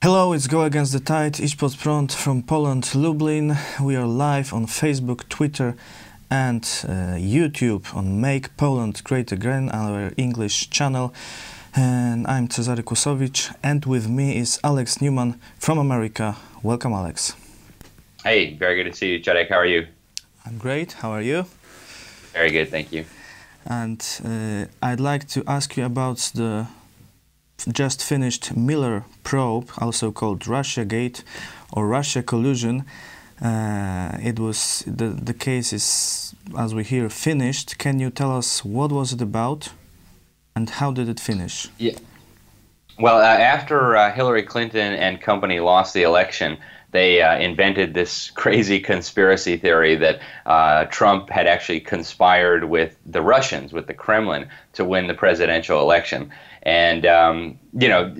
Hello, it's Go Against the Tide, Idź pod prąd from Poland, Lublin. We are live on Facebook, Twitter and YouTube on Make Poland Great Again, our English channel. And I'm Cezary Kłosowicz, and with me is Alex Newman from America. Welcome, Alex. Hey, very good to see you, Jadek. How are you? I'm great. How are you? Very good, thank you. And I'd like to ask you about the just finished Muller probe, also called Russiagate or Russia collusion. The case is, as we hear, finished. Can you tell us what was it about and how did it finish? Yeah. Well, after Hillary Clinton and company lost the election, they invented this crazy conspiracy theory that Trump had actually conspired with the Russians, with the Kremlin, to win the presidential election. And, you know,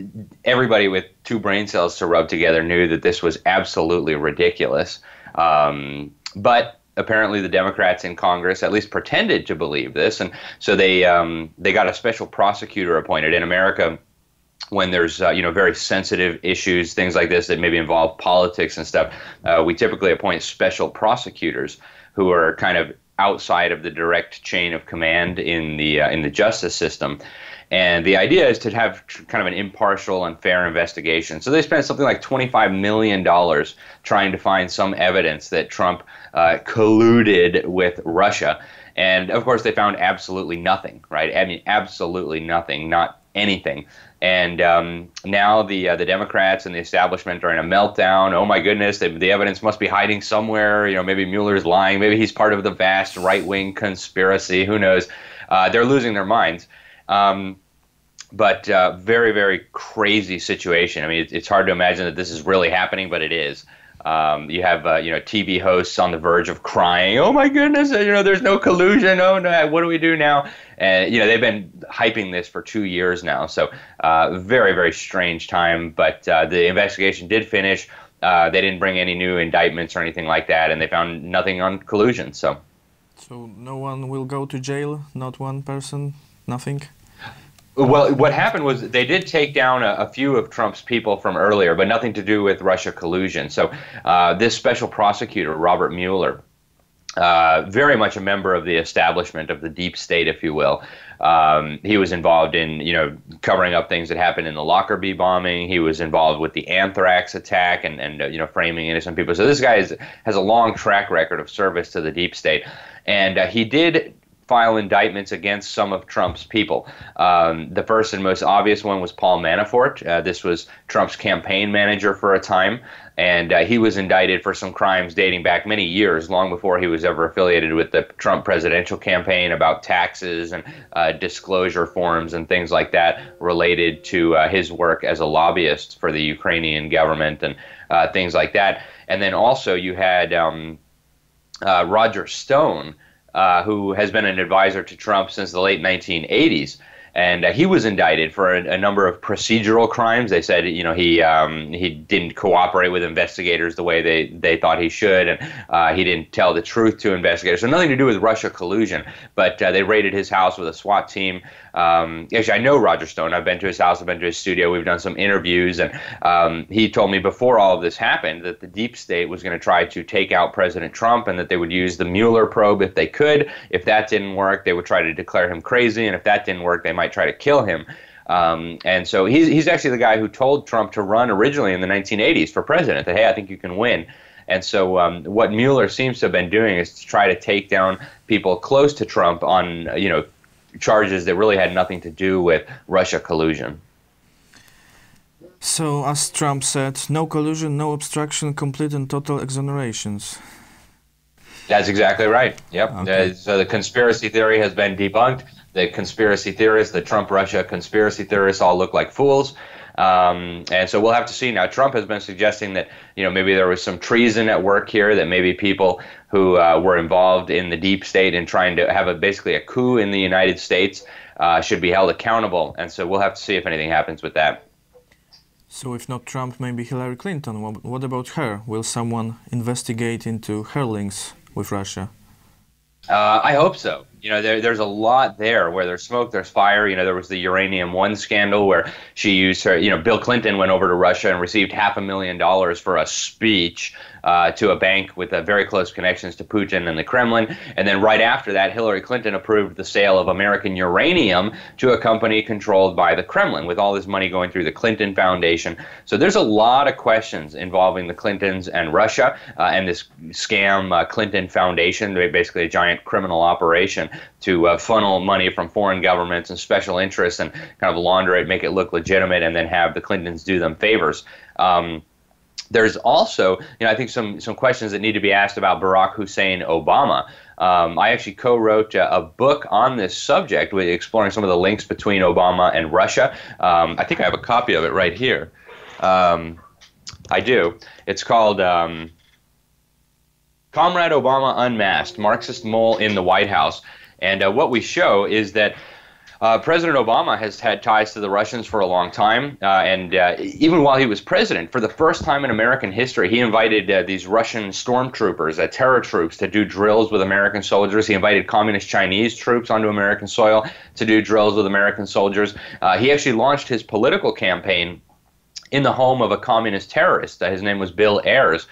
everybody with two brain cells to rub together knew that this was absolutely ridiculous. But apparently the Democrats in Congress at least pretended to believe this. And so they got a special prosecutor appointed. In America, when there's, you know, very sensitive issues, things like this that maybe involve politics and stuff, we typically appoint special prosecutors who are kind of outside of the direct chain of command in the justice system. And the idea is to have kind of an impartial and fair investigation. So they spent something like $25 million trying to find some evidence that Trump colluded with Russia. And of course, they found absolutely nothing, right? I mean, absolutely nothing, not anything. And now the Democrats and the establishment are in a meltdown. Oh my goodness, the evidence must be hiding somewhere. You know, maybe Mueller's lying. Maybe he's part of the vast right-wing conspiracy. Who knows? They're losing their minds. But very, very crazy situation. I mean, it's hard to imagine that this is really happening, but it is. You have, you know, TV hosts on the verge of crying. Oh my goodness, you know, there's no collusion. Oh no, what do we do now? And, you know, they've been hyping this for 2 years now. So very, very strange time. But the investigation did finish. They didn't bring any new indictments or anything like that. And they found nothing on collusion. So no one will go to jail? Not one person? Nothing? Well, what happened was they did take down a few of Trump's people from earlier, but nothing to do with Russia collusion. So this special prosecutor, Robert Mueller, very much a member of the establishment of the deep state, if you will. He was involved in, you know, covering up things that happened in the Lockerbie bombing. He was involved with the anthrax attack and you know, framing innocent people. So this guy has a long track record of service to the deep state. And he did file indictments against some of Trump's people. The first and most obvious one was Paul Manafort. This was Trump's campaign manager for a time, and he was indicted for some crimes dating back many years, long before he was ever affiliated with the Trump presidential campaign, about taxes and disclosure forms and things like that related to his work as a lobbyist for the Ukrainian government and things like that. And then also you had Roger Stone, who has been an advisor to Trump since the late 1980s. And he was indicted for a number of procedural crimes. They said, you know, he didn't cooperate with investigators the way they thought he should, and he didn't tell the truth to investigators. So nothing to do with Russia collusion, but they raided his house with a SWAT team. Actually, I know Roger Stone. I've been to his house. I've been to his studio. We've done some interviews, and he told me before all of this happened that the deep state was going to try to take out President Trump, and that they would use the Mueller probe if they could. If that didn't work, they would try to declare him crazy, and if that didn't work, they might try to kill him. And so he's actually the guy who told Trump to run originally in the 1980s for president, that, hey, I think you can win. And so what Mueller seems to have been doing is to try to take down people close to Trump on, you know, charges that really had nothing to do with Russia collusion. So, as Trump said, no collusion, no obstruction, complete and total exonerations. That's exactly right. Yep. Okay. So the conspiracy theory has been debunked. The conspiracy theorists, the Trump-Russia conspiracy theorists, all look like fools. And so we'll have to see. Now, Trump has been suggesting that, you know, maybe there was some treason at work here, that maybe people who were involved in the deep state and trying to have basically a coup in the United States should be held accountable. And so we'll have to see if anything happens with that. So if not Trump, maybe Hillary Clinton. What about her? Will someone investigate into her links with Russia? I hope so. You know, there's a lot there. Where there's smoke, there's fire. You know, there was the Uranium One scandal where she used her, you know, Bill Clinton went over to Russia and received $500,000 for a speech to a bank with very close connections to Putin and the Kremlin. And then right after that, Hillary Clinton approved the sale of American uranium to a company controlled by the Kremlin, with all this money going through the Clinton Foundation. So there's a lot of questions involving the Clintons and Russia and this scam Clinton Foundation, basically a giant criminal operation to funnel money from foreign governments and special interests and kind of launder it, make it look legitimate, and then have the Clintons do them favors. There's also, you know, I think some questions that need to be asked about Barack Hussein Obama. I actually co-wrote a book on this subject, exploring some of the links between Obama and Russia. I think I have a copy of it right here. I do. It's called Comrade Obama Unmasked, Marxist Mole in the White House. And what we show is that President Obama has had ties to the Russians for a long time, and even while he was president, for the first time in American history, he invited these Russian stormtroopers, terror troops, to do drills with American soldiers. He invited communist Chinese troops onto American soil to do drills with American soldiers. He actually launched his political campaign in the home of a communist terrorist. His name was Bill Ayers.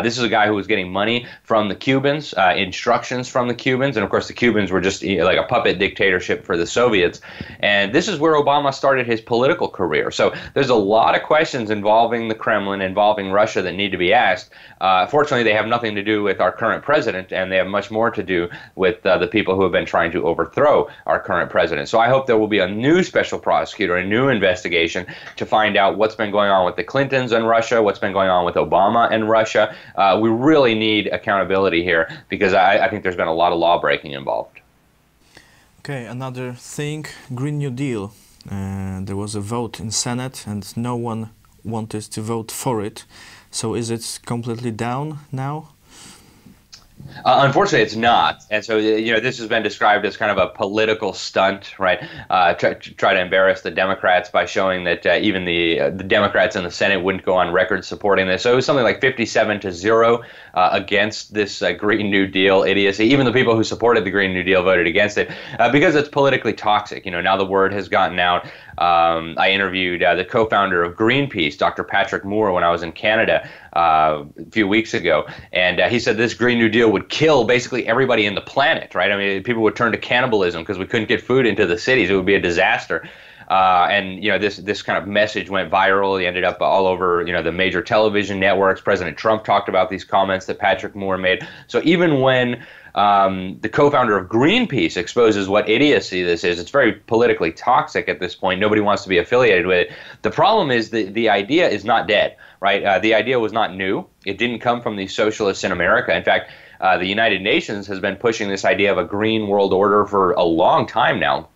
This is a guy who was getting money from the Cubans, instructions from the Cubans, and of course the Cubans were just like a puppet dictatorship for the Soviets. And this is where Obama started his political career. So there's a lot of questions involving the Kremlin, involving Russia, that need to be asked. Fortunately, they have nothing to do with our current president, and they have much more to do with the people who have been trying to overthrow our current president. So I hope there will be a new special prosecutor, a new investigation to find out what's been going on with the Clintons and Russia, what's been going on with Obama and Russia. We really need accountability here, because I think there's been a lot of law breaking involved. Okay, another thing, Green New Deal. There was a vote in Senate and no one wanted to vote for it. So is it completely down now? Unfortunately, it's not. And so, you know, this has been described as kind of a political stunt, right? Try to embarrass the Democrats by showing that even the Democrats in the Senate wouldn't go on record supporting this. So it was something like 57-0 against this Green New Deal idiocy. Even the people who supported the Green New Deal voted against it because it's politically toxic. You know, now the word has gotten out. I interviewed the co-founder of Greenpeace, Dr. Patrick Moore, when I was in Canada a few weeks ago, and he said this Green New Deal would kill basically everybody in the planet, right? I mean, people would turn to cannibalism because we couldn't get food into the cities. It would be a disaster. And, you know, this kind of message went viral. It ended up all over, you know, the major television networks. President Trump talked about these comments that Patrick Moore made. So even when the co-founder of Greenpeace exposes what idiocy this is, it's very politically toxic at this point. Nobody wants to be affiliated with it. The problem is that the idea is not dead, right? The idea was not new. It didn't come from the socialists in America. In fact, the United Nations has been pushing this idea of a green world order for a long time now.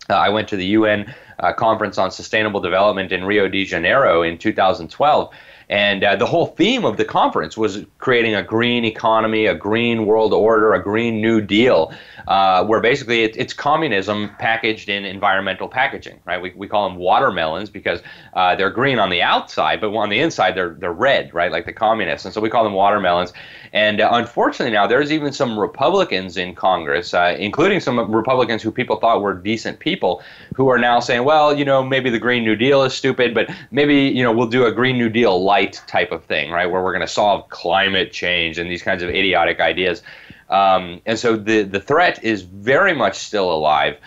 I went to the UN Conference on Sustainable Development in Rio de Janeiro in 2012, and the whole theme of the conference was creating a green economy, a green world order, a green New Deal, where basically it's communism packaged in environmental packaging, right? We call them watermelons because they're green on the outside, but on the inside they're red, right, like the communists, and so we call them watermelons. And unfortunately now there's even some Republicans in Congress, including some Republicans who people thought were decent people, who are now saying, well, you know, maybe the Green New Deal is stupid, but maybe, you know, we'll do a Green New Deal light type of thing, right, where we're going to solve climate change and these kinds of idiotic ideas. And so the threat is very much still alive.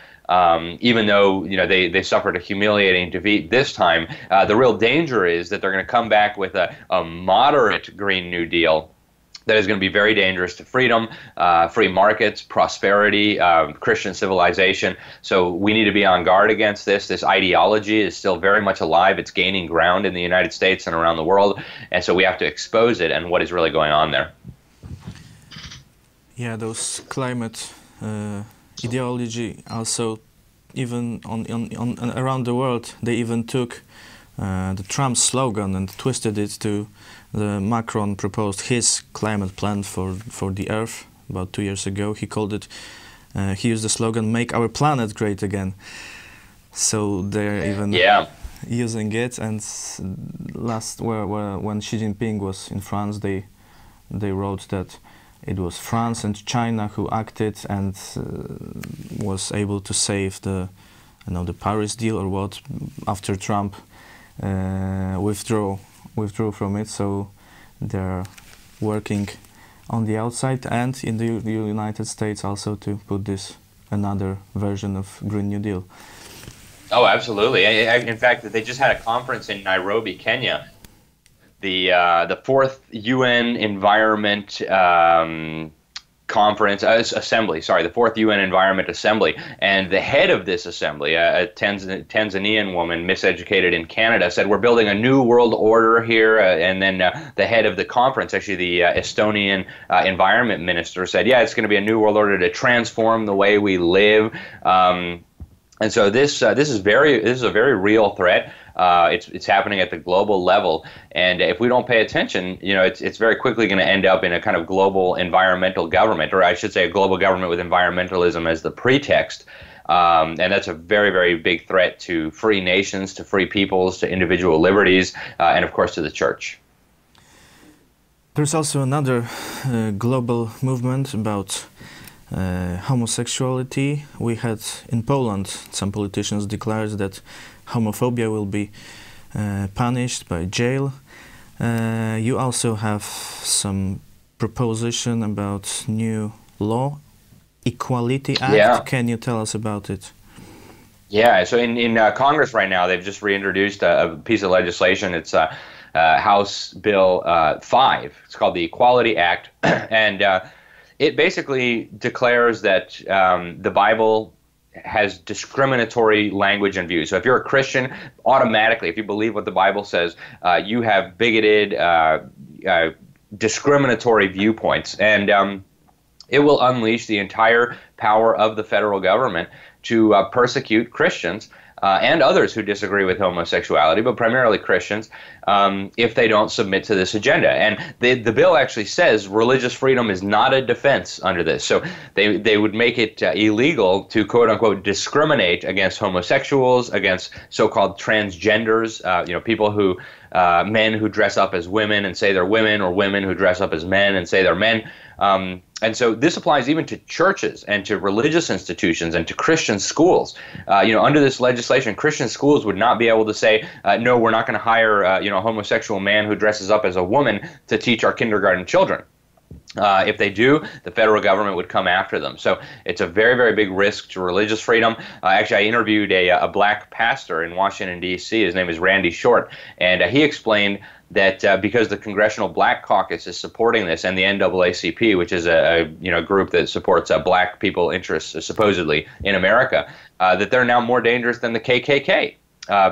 Even though, you know, they suffered a humiliating defeat this time, the real danger is that they're going to come back with a moderate Green New Deal that is going to be very dangerous to freedom, free markets, prosperity, Christian civilization. So we need to be on guard against this. This ideology is still very much alive. It's gaining ground in the United States and around the world. And so we have to expose it and what is really going on there. Yeah, those climate ideology also, even on around the world, they even took the Trump slogan and twisted it to the Macron proposed his climate plan for the Earth about 2 years ago. He called it, he used the slogan, "Make our planet great again." So they're even using it. And when Xi Jinping was in France, they wrote that it was France and China who acted and was able to save the Paris deal or what after Trump withdrew from it. So they're working on the outside and in the United States also to put this another version of Green New Deal. Oh, absolutely. In fact, they just had a conference in Nairobi, Kenya. The fourth UN Environment Conference Assembly. Sorry, the fourth UN Environment Assembly, and the head of this assembly, a Tanzanian woman, miseducated in Canada, said we're building a new world order here. And then the head of the conference, actually the Estonian environment minister, said, yeah, it's going to be a new world order to transform the way we live. And so this is a very real threat. It's happening at the global level, and if we don't pay attention, it's very quickly going to end up in a kind of global environmental government, or I should say a global government with environmentalism as the pretext. And that's a very, very big threat to free nations, to free peoples, to individual liberties, and of course to the church. There's also another global movement about homosexuality. We had in Poland some politicians declared that homophobia will be punished by jail. You also have some proposition about new law, Equality Act. Yeah. Can you tell us about it? Yeah, so in Congress right now, they've just reintroduced a piece of legislation. It's House Bill 5. It's called the Equality Act, and it basically declares that the Bible has discriminatory language and views. So if you're a Christian, automatically, if you believe what the Bible says, you have bigoted, discriminatory viewpoints. And it will unleash the entire power of the federal government to persecute Christians and others who disagree with homosexuality, but primarily Christians, if they don't submit to this agenda. And the bill actually says religious freedom is not a defense under this. So they would make it illegal to, quote unquote, discriminate against homosexuals, against so-called transgenders, people who, men who dress up as women and say they're women, or women who dress up as men and say they're men. And so this applies even to churches and to religious institutions and to Christian schools. Under this legislation, Christian schools would not be able to say, no, we're not going to hire, a homosexual man who dresses up as a woman to teach our kindergarten children. If they do, the federal government would come after them. So it's a very, very big risk to religious freedom. Actually, I interviewed a black pastor in Washington, D.C. His name is Randy Short, and he explained that because the Congressional Black Caucus is supporting this, and the NAACP, which is a group that supports black people interests supposedly in America, that they're now more dangerous than the KKK.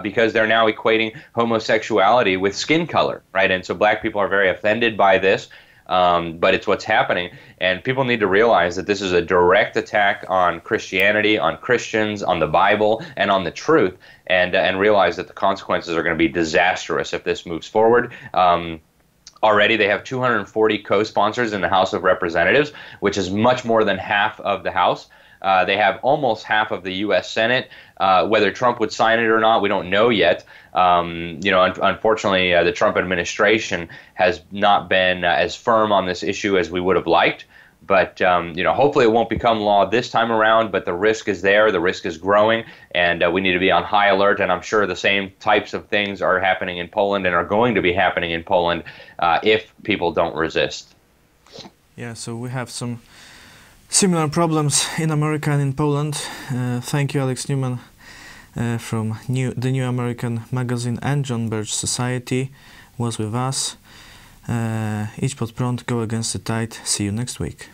Because they're now equating homosexuality with skin color, right? And so black people are very offended by this. But it's what's happening, and people need to realize that this is a direct attack on Christianity, on Christians, on the Bible, and on the truth, and realize that the consequences are going to be disastrous if this moves forward. Already they have 240 co-sponsors in the House of Representatives, which is much more than half of the House. They have almost half of the U.S. Senate. Whether Trump would sign it or not, we don't know yet. Unfortunately, the Trump administration has not been as firm on this issue as we would have liked. But hopefully it won't become law this time around. But the risk is there. The risk is growing, and we need to be on high alert. And I'm sure the same types of things are happening in Poland and are going to be happening in Poland if people don't resist. Yeah. So we have some similar problems in America and in Poland. Thank you, Alex Newman, from the New American magazine, and John Birch Society was with us. Idź pod prąd, go against the tide. See you next week.